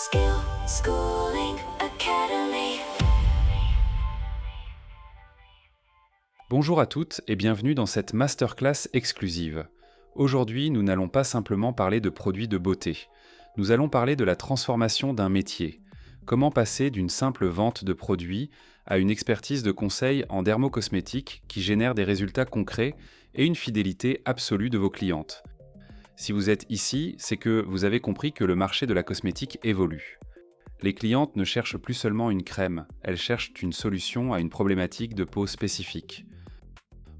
Skill Schooling Academy. Bonjour à toutes et bienvenue dans cette masterclass exclusive. Aujourd'hui, nous n'allons pas simplement parler de produits de beauté. Nous allons parler de la transformation d'un métier. Comment passer d'une simple vente de produits à une expertise de conseil en dermocosmétique qui génère des résultats concrets et une fidélité absolue de vos clientes. Si vous êtes ici, c'est que vous avez compris que le marché de la cosmétique évolue. Les clientes ne cherchent plus seulement une crème, elles cherchent une solution à une problématique de peau spécifique.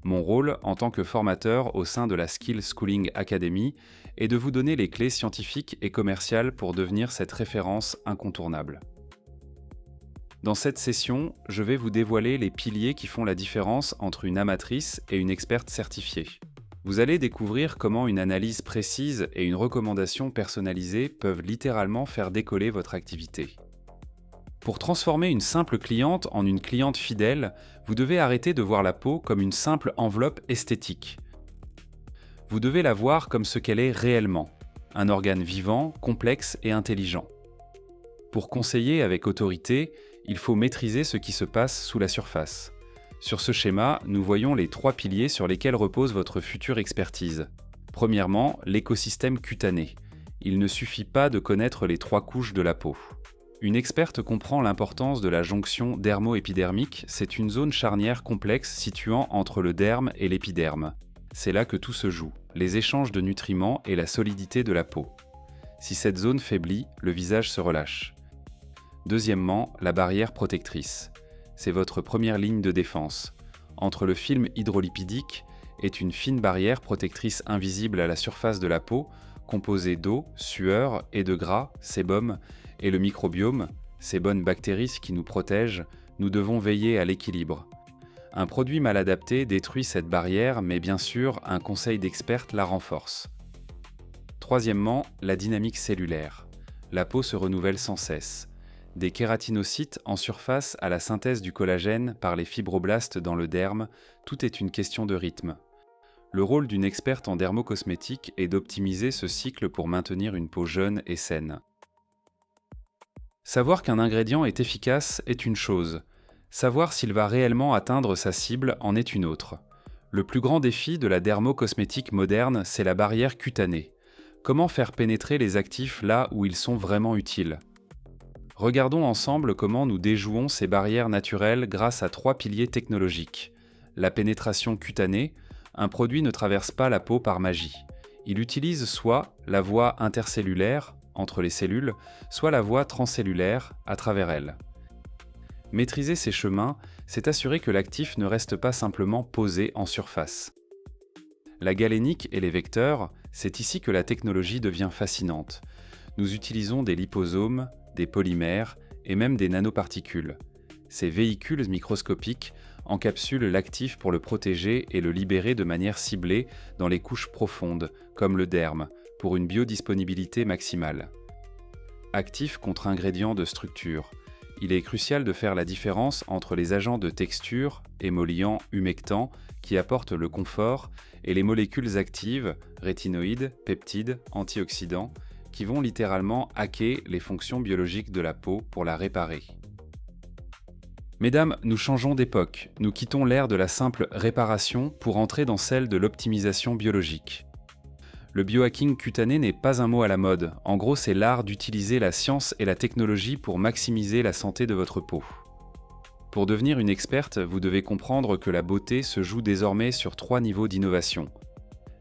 Mon rôle, en tant que formateur au sein de la Skill Schooling Academy, est de vous donner les clés scientifiques et commerciales pour devenir cette référence incontournable. Dans cette session, je vais vous dévoiler les piliers qui font la différence entre une amatrice et une experte certifiée. Vous allez découvrir comment une analyse précise et une recommandation personnalisée peuvent littéralement faire décoller votre activité. Pour transformer une simple cliente en une cliente fidèle, vous devez arrêter de voir la peau comme une simple enveloppe esthétique. Vous devez la voir comme ce qu'elle est réellement, un organe vivant, complexe et intelligent. Pour conseiller avec autorité, il faut maîtriser ce qui se passe sous la surface. Sur ce schéma, nous voyons les 3 piliers sur lesquels repose votre future expertise. Premièrement, l'écosystème cutané. Il ne suffit pas de connaître les 3 couches de la peau. Une experte comprend l'importance de la jonction dermo-épidermique, c'est une zone charnière complexe situant entre le derme et l'épiderme. C'est là que tout se joue, les échanges de nutriments et la solidité de la peau. Si cette zone faiblit, le visage se relâche. Deuxièmement, la barrière protectrice. C'est votre première ligne de défense. Entre le film hydrolipidique est une fine barrière protectrice invisible à la surface de la peau, composée d'eau, sueur et de gras, sébum, et le microbiome, ces bonnes bactéries qui nous protègent, nous devons veiller à l'équilibre. Un produit mal adapté détruit cette barrière, mais bien sûr, un conseil d'experte la renforce. Troisièmement, la dynamique cellulaire. La peau se renouvelle sans cesse. Des kératinocytes en surface à la synthèse du collagène par les fibroblastes dans le derme, tout est une question de rythme. Le rôle d'une experte en dermocosmétique est d'optimiser ce cycle pour maintenir une peau jeune et saine. Savoir qu'un ingrédient est efficace est une chose. Savoir s'il va réellement atteindre sa cible en est une autre. Le plus grand défi de la dermocosmétique moderne, c'est la barrière cutanée. Comment faire pénétrer les actifs là où ils sont vraiment utiles ? Regardons ensemble comment nous déjouons ces barrières naturelles grâce à 3 piliers technologiques. La pénétration cutanée, un produit ne traverse pas la peau par magie. Il utilise soit la voie intercellulaire, entre les cellules, soit la voie transcellulaire, à travers elles. Maîtriser ces chemins, c'est assurer que l'actif ne reste pas simplement posé en surface. La galénique et les vecteurs, c'est ici que la technologie devient fascinante. Nous utilisons des liposomes, des polymères et même des nanoparticules. Ces véhicules microscopiques encapsulent l'actif pour le protéger et le libérer de manière ciblée dans les couches profondes, comme le derme, pour une biodisponibilité maximale. Actif contre ingrédients de structure. Il est crucial de faire la différence entre les agents de texture, émollients, humectants, qui apportent le confort, et les molécules actives, rétinoïdes, peptides, antioxydants, qui vont littéralement hacker les fonctions biologiques de la peau pour la réparer. Mesdames, nous changeons d'époque, nous quittons l'ère de la simple réparation pour entrer dans celle de l'optimisation biologique. Le biohacking cutané n'est pas un mot à la mode, en gros c'est l'art d'utiliser la science et la technologie pour maximiser la santé de votre peau. Pour devenir une experte, vous devez comprendre que la beauté se joue désormais sur 3 niveaux d'innovation.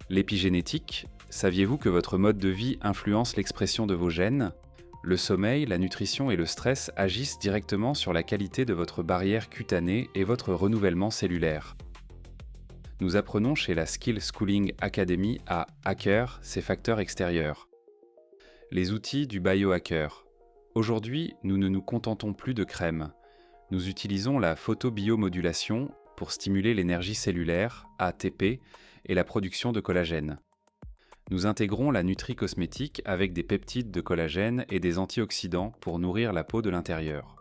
L'épigénétique. Saviez-vous que votre mode de vie influence l'expression de vos gènes ? Le sommeil, la nutrition et le stress agissent directement sur la qualité de votre barrière cutanée et votre renouvellement cellulaire. Nous apprenons chez la Skill Schooling Academy à hacker ces facteurs extérieurs. Les outils du biohacker. Aujourd'hui, nous ne nous contentons plus de crème. Nous utilisons la photobiomodulation pour stimuler l'énergie cellulaire, ATP, et la production de collagène. Nous intégrons la nutri-cosmétique avec des peptides de collagène et des antioxydants pour nourrir la peau de l'intérieur.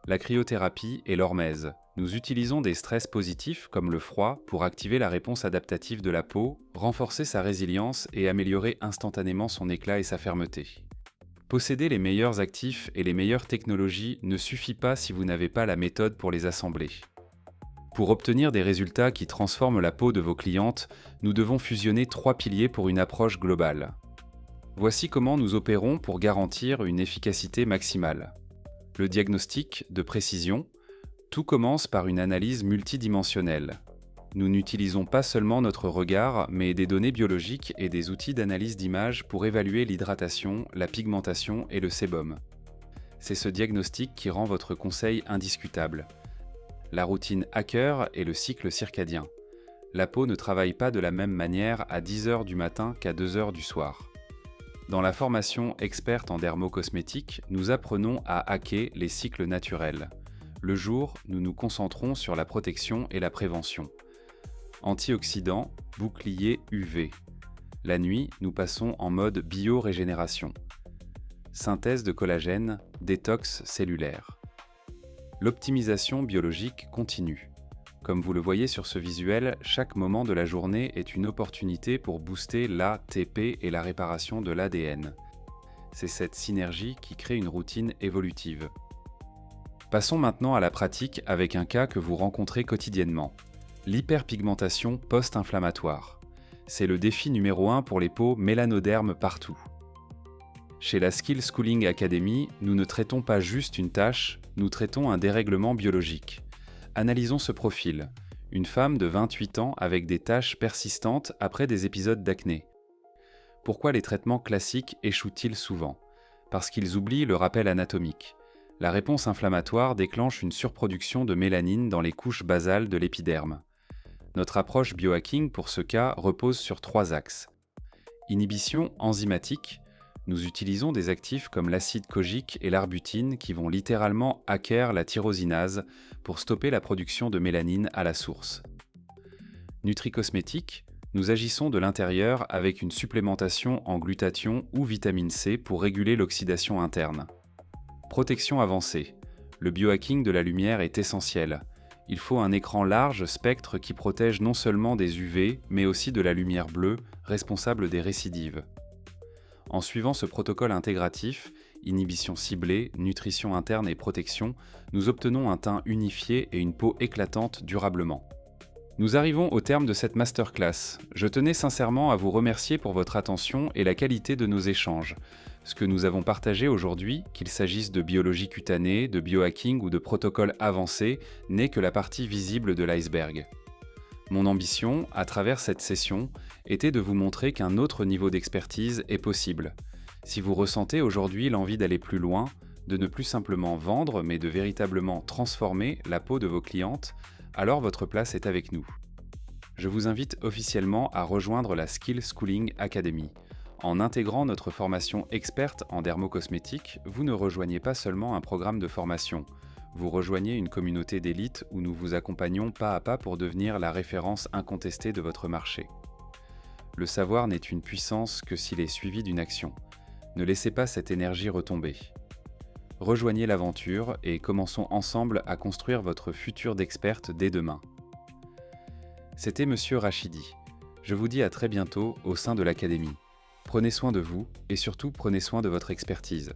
La cryothérapie et l'hormèse. Nous utilisons des stress positifs comme le froid pour activer la réponse adaptative de la peau, renforcer sa résilience et améliorer instantanément son éclat et sa fermeté. Posséder les meilleurs actifs et les meilleures technologies ne suffit pas si vous n'avez pas la méthode pour les assembler. Pour obtenir des résultats qui transforment la peau de vos clientes, nous devons fusionner 3 piliers pour une approche globale. Voici comment nous opérons pour garantir une efficacité maximale. Le diagnostic de précision. Tout commence par une analyse multidimensionnelle. Nous n'utilisons pas seulement notre regard, mais des données biologiques et des outils d'analyse d'image pour évaluer l'hydratation, la pigmentation et le sébum. C'est ce diagnostic qui rend votre conseil indiscutable. La routine Hacker et le cycle circadien. La peau ne travaille pas de la même manière à 10 h du matin qu'à 2 h du soir. Dans la formation experte en dermocosmétique, nous apprenons à hacker les cycles naturels. Le jour, nous nous concentrons sur la protection et la prévention. Antioxydants, bouclier UV. La nuit, nous passons en mode biorégénération. Synthèse de collagène, détox cellulaire. L'optimisation biologique continue. Comme vous le voyez sur ce visuel, chaque moment de la journée est une opportunité pour booster l'ATP et la réparation de l'ADN. C'est cette synergie qui crée une routine évolutive. Passons maintenant à la pratique avec un cas que vous rencontrez quotidiennement. L'hyperpigmentation post-inflammatoire. C'est le défi numéro 1 pour les peaux mélanodermes partout. Chez la Skill Schooling Academy, nous ne traitons pas juste une tâche, nous traitons un dérèglement biologique. Analysons ce profil. Une femme de 28 ans avec des taches persistantes après des épisodes d'acné. Pourquoi les traitements classiques échouent-ils souvent ? Parce qu'ils oublient le rappel anatomique. La réponse inflammatoire déclenche une surproduction de mélanine dans les couches basales de l'épiderme. Notre approche biohacking pour ce cas repose sur 3 axes. Inhibition enzymatique. Nous utilisons des actifs comme l'acide kojique et l'arbutine qui vont littéralement hacker la tyrosinase pour stopper la production de mélanine à la source. Nutricosmétique. Nous agissons de l'intérieur avec une supplémentation en glutathion ou vitamine C pour réguler l'oxydation interne. Protection avancée. Le biohacking de la lumière est essentiel. Il faut un écran large spectre qui protège non seulement des UV, mais aussi de la lumière bleue, responsable des récidives. En suivant ce protocole intégratif, inhibition ciblée, nutrition interne et protection, nous obtenons un teint unifié et une peau éclatante durablement. Nous arrivons au terme de cette masterclass. Je tenais sincèrement à vous remercier pour votre attention et la qualité de nos échanges. Ce que nous avons partagé aujourd'hui, qu'il s'agisse de biologie cutanée, de biohacking ou de protocoles avancés, n'est que la partie visible de l'iceberg. Mon ambition, à travers cette session, était de vous montrer qu'un autre niveau d'expertise est possible. Si vous ressentez aujourd'hui l'envie d'aller plus loin, de ne plus simplement vendre, mais de véritablement transformer la peau de vos clientes, alors votre place est avec nous. Je vous invite officiellement à rejoindre la Skill Schooling Academy. En intégrant notre formation experte en dermocosmétique, vous ne rejoignez pas seulement un programme de formation. Vous rejoignez une communauté d'élite où nous vous accompagnons pas à pas pour devenir la référence incontestée de votre marché. Le savoir n'est une puissance que s'il est suivi d'une action. Ne laissez pas cette énergie retomber. Rejoignez l'aventure et commençons ensemble à construire votre futur d'experte dès demain. C'était Monsieur Rachidi. Je vous dis à très bientôt au sein de l'Académie. Prenez soin de vous et surtout prenez soin de votre expertise.